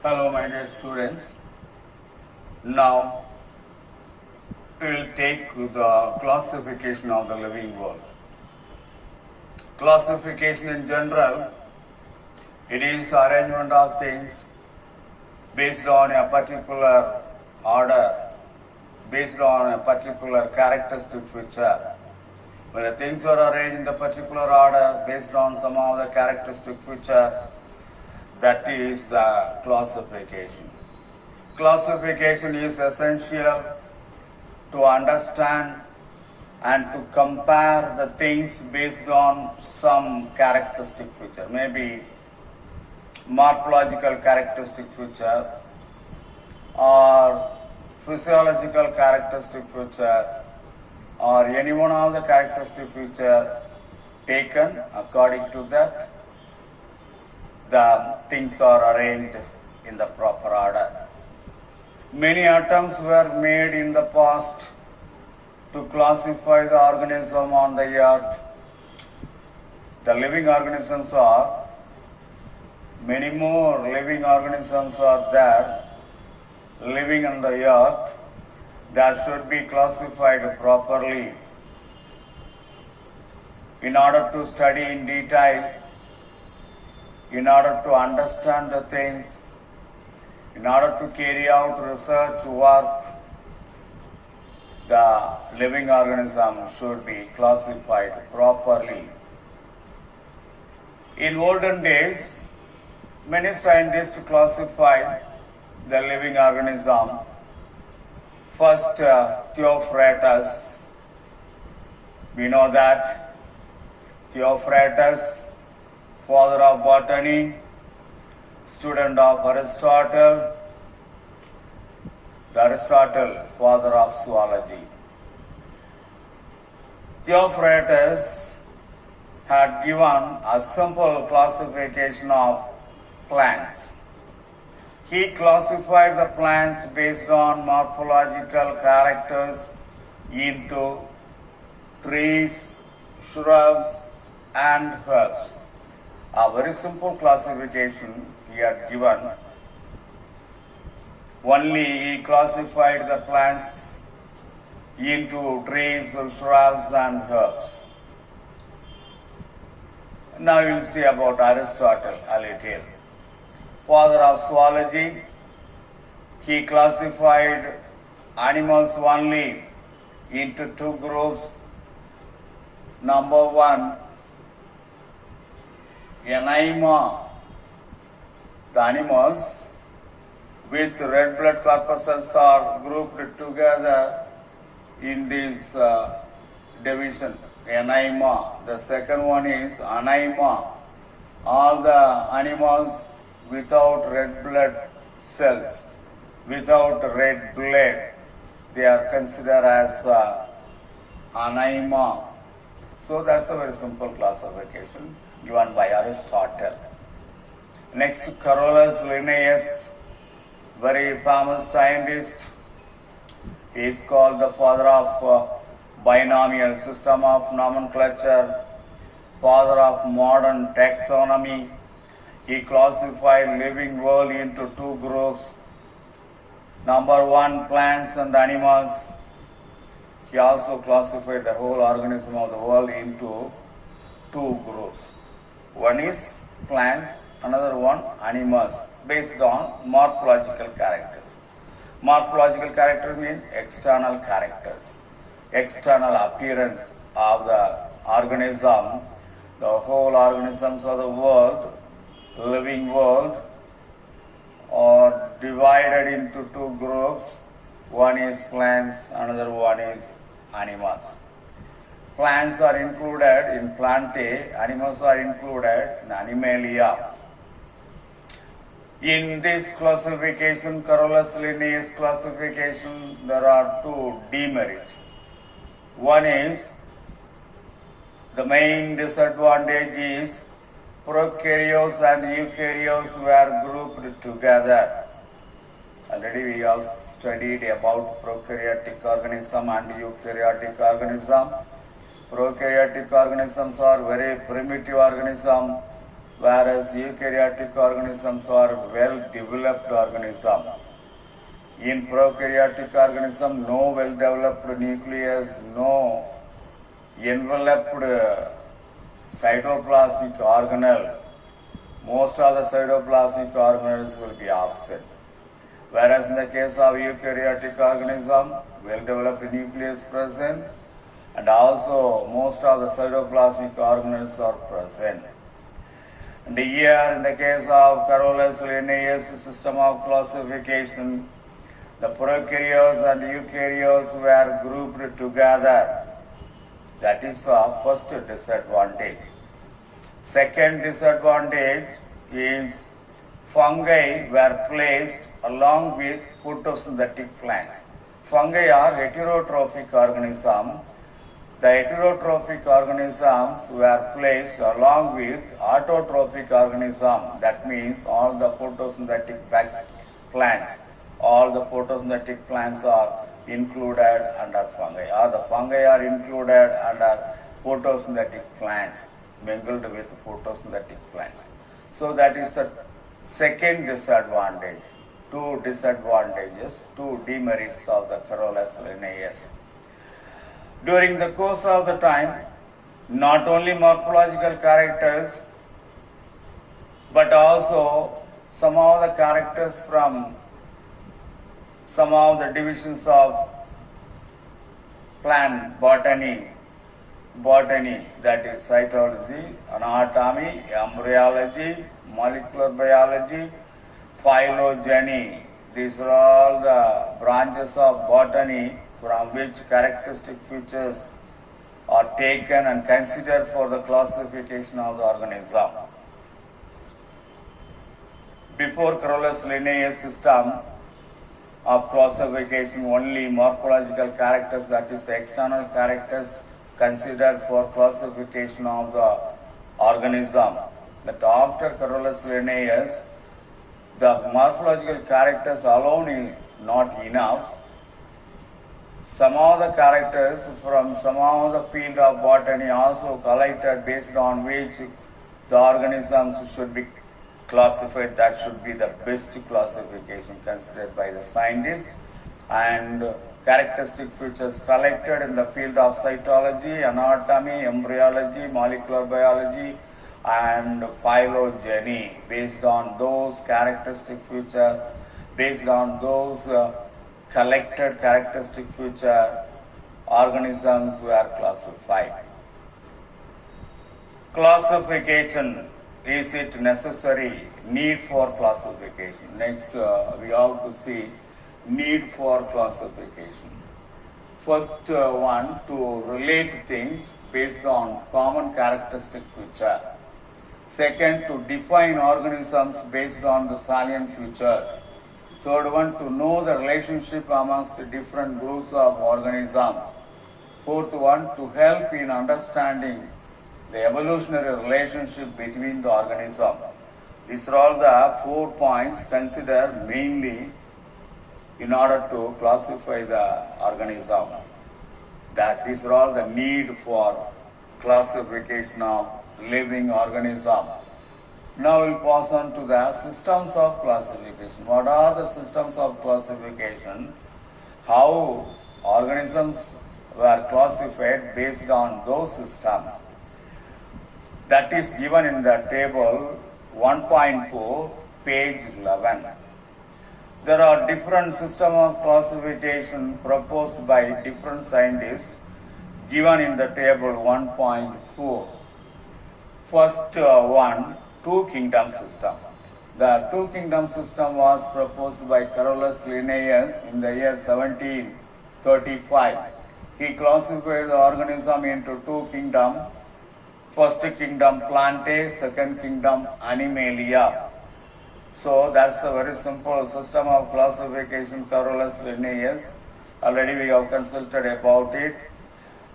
Hello, my dear students. Now we will take the classification of the living world. Classification in general, it is arrangement of things based on a particular order, based on a particular characteristic feature. When the things are arranged in the particular order based on some of the characteristic feature, that is the classification. Classification is essential to understand and to compare the things based on some characteristic feature, maybe morphological characteristic feature or physiological characteristic feature or any one of the characteristic feature taken according to that the things are arranged in the proper order. Many attempts were made in the past to classify the organism on the earth. The living organisms are, many more living organisms are there living on the earth that should be classified properly. In order to study in detail, in order to understand the things, in order to carry out research work, the living organism should be classified properly. In olden days, many scientists classified the living organism. First, Theophrastus. We know that Theophrastus, father of botany, student of Aristotle, Aristotle, father of zoology. Theophrastus had given a simple classification of plants. He classified the plants based on morphological characters into trees, shrubs, and herbs. A very simple classification he had given. Only he classified the plants into trees, shrubs, and herbs. Now you will see about Aristotle a little. Father of zoology, he classified animals only into two groups. Number one, Anaima, the animals with red blood corpuscles are grouped together in this division, Anaima. The second one is Anaima, all the animals without red blood cells, without red blood, they are considered as Anaima. So that's a very simple classification given by Aristotle. Next, Carolus Linnaeus, very famous scientist. He is called the father of binomial system of nomenclature, father of modern taxonomy. He classified living world into two groups. Number one, plants and animals. He also classified the whole organism of the world into two groups. One is plants, another one animals, based on morphological characters. Morphological characters mean external characters, external appearance of the organism. The whole organisms of the world, living world, are divided into two groups. One is plants, another one is animals. Plants are included in Plantae, animals are included in Animalia. In this classification, Carolus Linnaeus classification, there are two demerits. One is, the main disadvantage is prokaryotes and eukaryotes were grouped together. Already we have studied about prokaryotic organism and eukaryotic organism. Prokaryotic organisms are very primitive organisms whereas eukaryotic organisms are well-developed organisms. In prokaryotic organism, no well-developed nucleus, no enveloped cytoplasmic organelle. Most of the cytoplasmic organelles will be absent. Whereas in the case of eukaryotic organism, well-developed nucleus present, and also most of the cytoplasmic organelles are present. And here in the case of Carolus Linnaeus system of classification, the prokaryotes and eukaryotes were grouped together. That is the first disadvantage. Second disadvantage is fungi were placed along with photosynthetic plants. Fungi are heterotrophic organisms. The heterotrophic organisms were placed along with autotrophic organisms. That means all the photosynthetic plants. All the photosynthetic plants are included under fungi, or the fungi are included under photosynthetic plants, mingled with photosynthetic plants. So that is the second disadvantage. Two disadvantages, two demerits of the Carolus Linnaeus. During the course of the time, not only morphological characters, but also some of the characters from some of the divisions of plant botany, that is cytology, anatomy, embryology, molecular biology, phylogeny. These are all the branches of botany from which characteristic features are taken and considered for the classification of the organism. Before Carolus Linnaeus system of classification, only morphological characters, that is the external characters, considered for classification of the organism. But after Carolus Linnaeus, the morphological characters alone is not enough. Some of the characters from some of the field of botany also collected, based on which the organisms should be classified. That should be the best classification considered by the scientist. And characteristic features collected in the field of cytology, anatomy, embryology, molecular biology, and phylogeny. Based on those characteristic features, based on those collected characteristic feature, organisms were classified. Classification, is it necessary? Need for classification. Next, we have to see need for classification. First one, to relate things based on common characteristic feature. Second, to define organisms based on the salient features. Third one, to know the relationship amongst the different groups of organisms. Fourth one, to help in understanding the evolutionary relationship between the organism. These are all the 4 points considered mainly in order to classify the organism. That these are all the need for classification of living organism. Now we'll pass on to the systems of classification. What are the systems of classification? How organisms were classified based on those systems. That is given in the table 1.4, page 11. There are different systems of classification proposed by different scientists given in the table 1.4. First one, two kingdom system. The two kingdom system was proposed by Carolus Linnaeus in the year 1735. He classified the organism into two kingdoms. First kingdom Plantae, second kingdom Animalia. So that's a very simple system of classification, Carolus Linnaeus. Already we have consulted about it,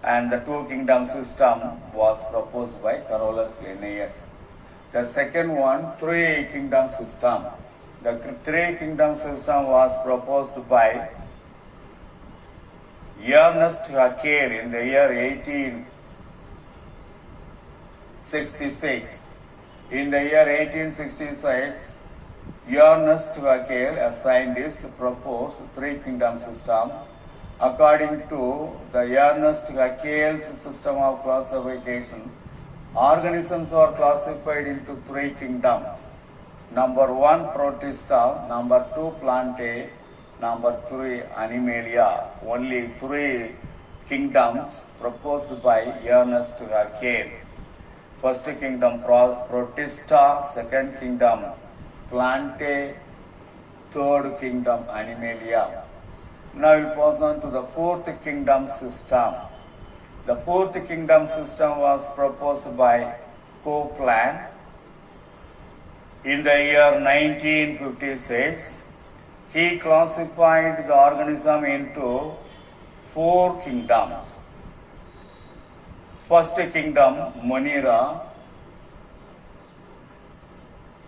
and the two kingdom system was proposed by Carolus Linnaeus. The second one, three kingdom system. The three kingdom system was proposed by Ernest Haeckel in the year 1866. In the year 1866, Ernest Haeckel, a scientist, proposed three kingdom system. According to the Ernest Haeckel's system of classification, organisms are classified into three kingdoms. Number one, Protista. Number two, Plantae. Number three, Animalia. Only three kingdoms proposed by Ernest Haeckel. First kingdom Protista, second kingdom Plantae, third kingdom Animalia. Now we'll pass on to the fourth kingdom system. The fourth kingdom system was proposed by Copeland in the year 1956. He classified the organism into four kingdoms. First kingdom Monera,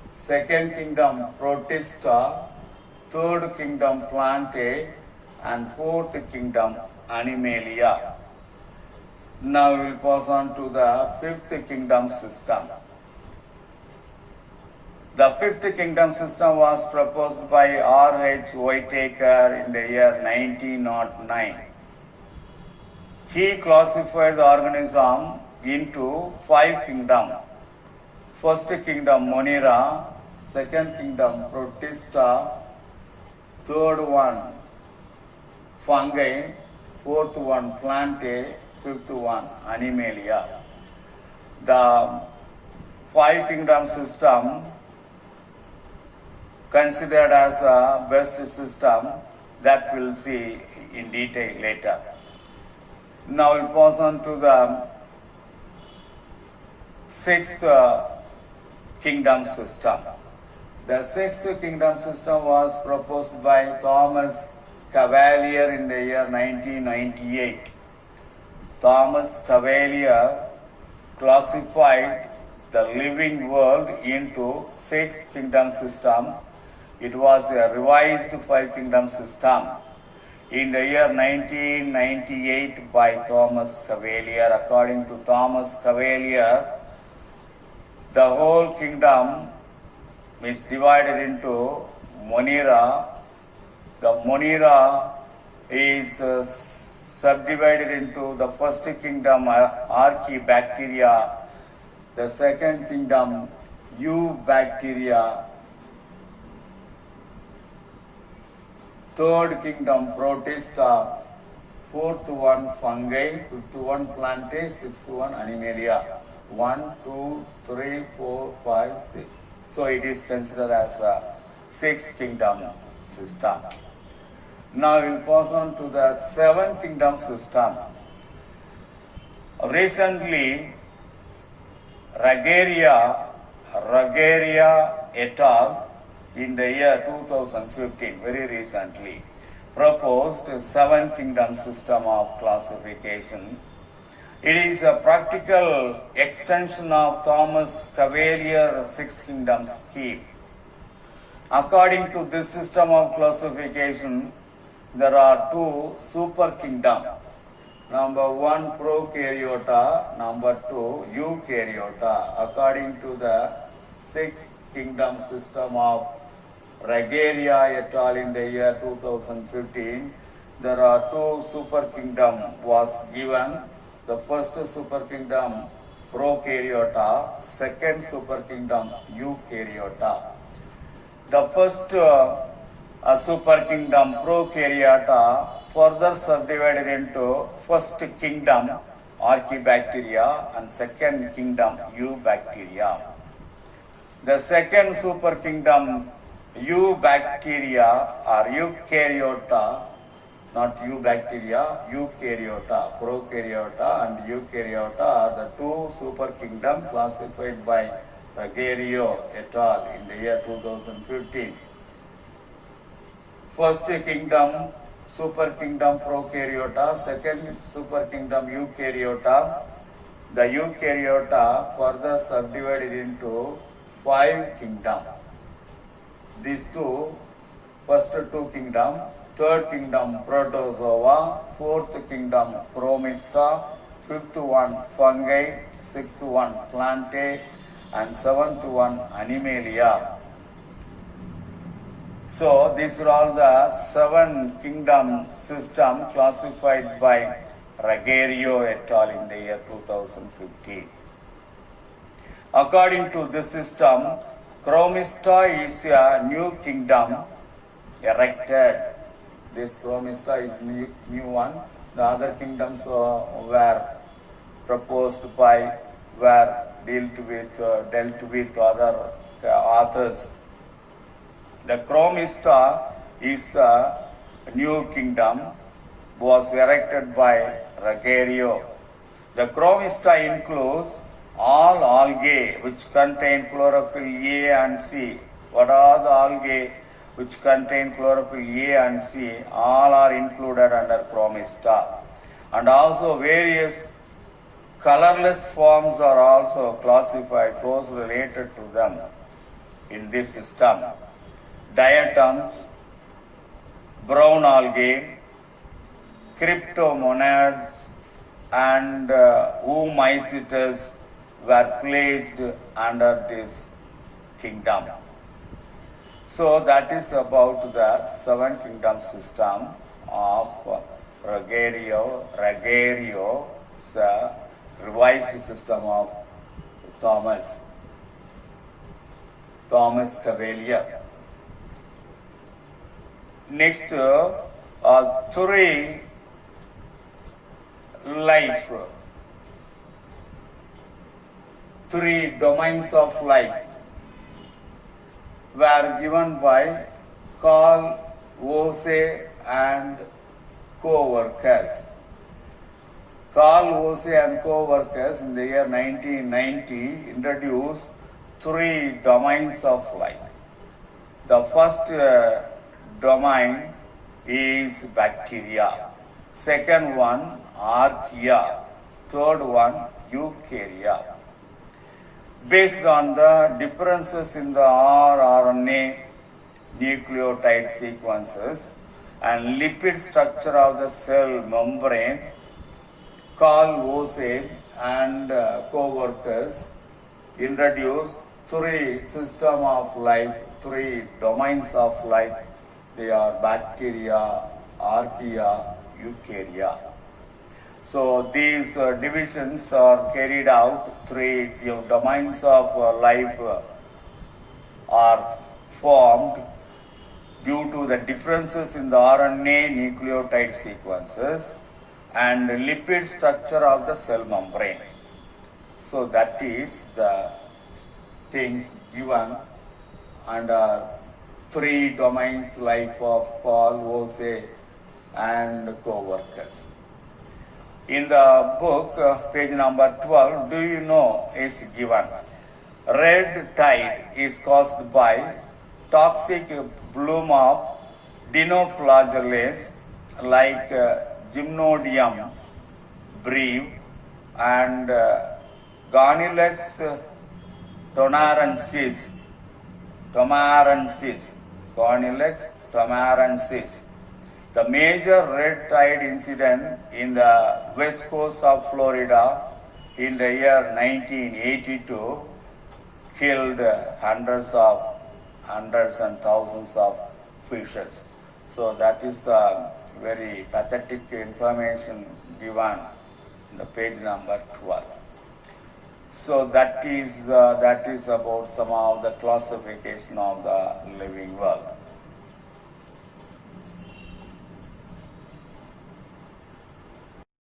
second kingdom Protista, third kingdom Plantae, and fourth kingdom Animalia. Now we will pass on to the fifth kingdom system. The fifth kingdom system was proposed by R.H. Whittaker in the year 1909. He classified the organism into five kingdoms. First kingdom Monera, second kingdom Protista, third one Fungi, fourth one Plantae, fifth one Animalia. The five kingdom system considered as a best system that we'll see in detail later. Now we'll pass on to the sixth kingdom system. The sixth kingdom system was proposed by Thomas Cavalier in the year 1998. Thomas Cavalier classified the living world into six kingdom system. It was a revised five kingdom system in the year 1998 by Thomas Cavalier. According to Thomas Cavalier, the whole kingdom is divided into Monera. The Monera is subdivided into the first kingdom Archaebacteria, the second kingdom Eubacteria, third kingdom Protista, fourth one Fungi, fifth one Plantae, sixth one Animalia. 1, 2, 3, 4, 5, 6. So it is considered as a six kingdom system. Now we'll pass on to the seven kingdom system. Recently, Ruggiero et al. In the year 2015, very recently, proposed a seven kingdom system of classification. It is a practical extension of Thomas Cavalier's six kingdom scheme. According to this system of classification, there are two super kingdoms. Number one, prokaryota. Number two, eukaryota. According to the six kingdom system of Ruggiero et al. In the year 2015, there are two super kingdom was given. The first super kingdom prokaryota, second super kingdom eukaryota. The first super kingdom prokaryota further subdivided into first kingdom Archaebacteria and second kingdom Eubacteria. The second super kingdom Eubacteria or eukaryota, not Eubacteria, eukaryota, prokaryota and eukaryota are the two super kingdom classified by Ruggiero et al. In the year 2015. First kingdom, super kingdom prokaryota, second super kingdom eukaryota. The eukaryota further subdivided into five kingdoms. These two, first two kingdom, third kingdom Protozoa, fourth kingdom Promista, fifth one Fungi, sixth one Plantae, and seventh one Animalia. So these are all the 7 kingdom system classified by Ruggiero et al. In the year 2015. According to this system, Chromista is a new kingdom erected. This Chromista is new one. The other kingdoms were proposed by, were dealt with other authors. The Chromista is a new kingdom, was erected by Ruggiero. The Chromista includes all algae which contain chlorophyll A and C. What are the algae which contain chlorophyll A and C? All are included under Chromista. And also various colorless forms are also classified, closely related to them in this system. Diatoms, brown algae, cryptomonads, and oomycetes were placed under this kingdom. So that is about the 7 kingdom system of Ruggiero. Ruggiero is a revised system of Thomas Cavalier. Next, 3 life, 3 domains of life were given by Carl Woese and co-workers. Carl Woese and co-workers in the year 1990 introduced 3 domains of life. The first domain is bacteria, second one archaea, third one eukarya. Based on the differences in the rRNA nucleotide sequences and lipid structure of the cell membrane, Carl Woese and co-workers introduced 3 system of life, 3 domains of life. They are bacteria, archaea, eukarya. So these divisions are carried out, 3 domains of life are formed due to the differences in the RNA nucleotide sequences and lipid structure of the cell membrane. So that is the things given under 3 domains life of Carl Woese and co-workers. In the book, page number 12, do you know is given. Red tide is caused by toxic bloom of dinoflagellates like Gymnodium breve and Garnilex tomarensis. Garnilex tomarensis. The major red tide incident in the west coast of Florida in the year 1982 killed hundreds and thousands of fishes. So that is the very pathetic information given in the page number 12. So that is about some of the classification of the living world.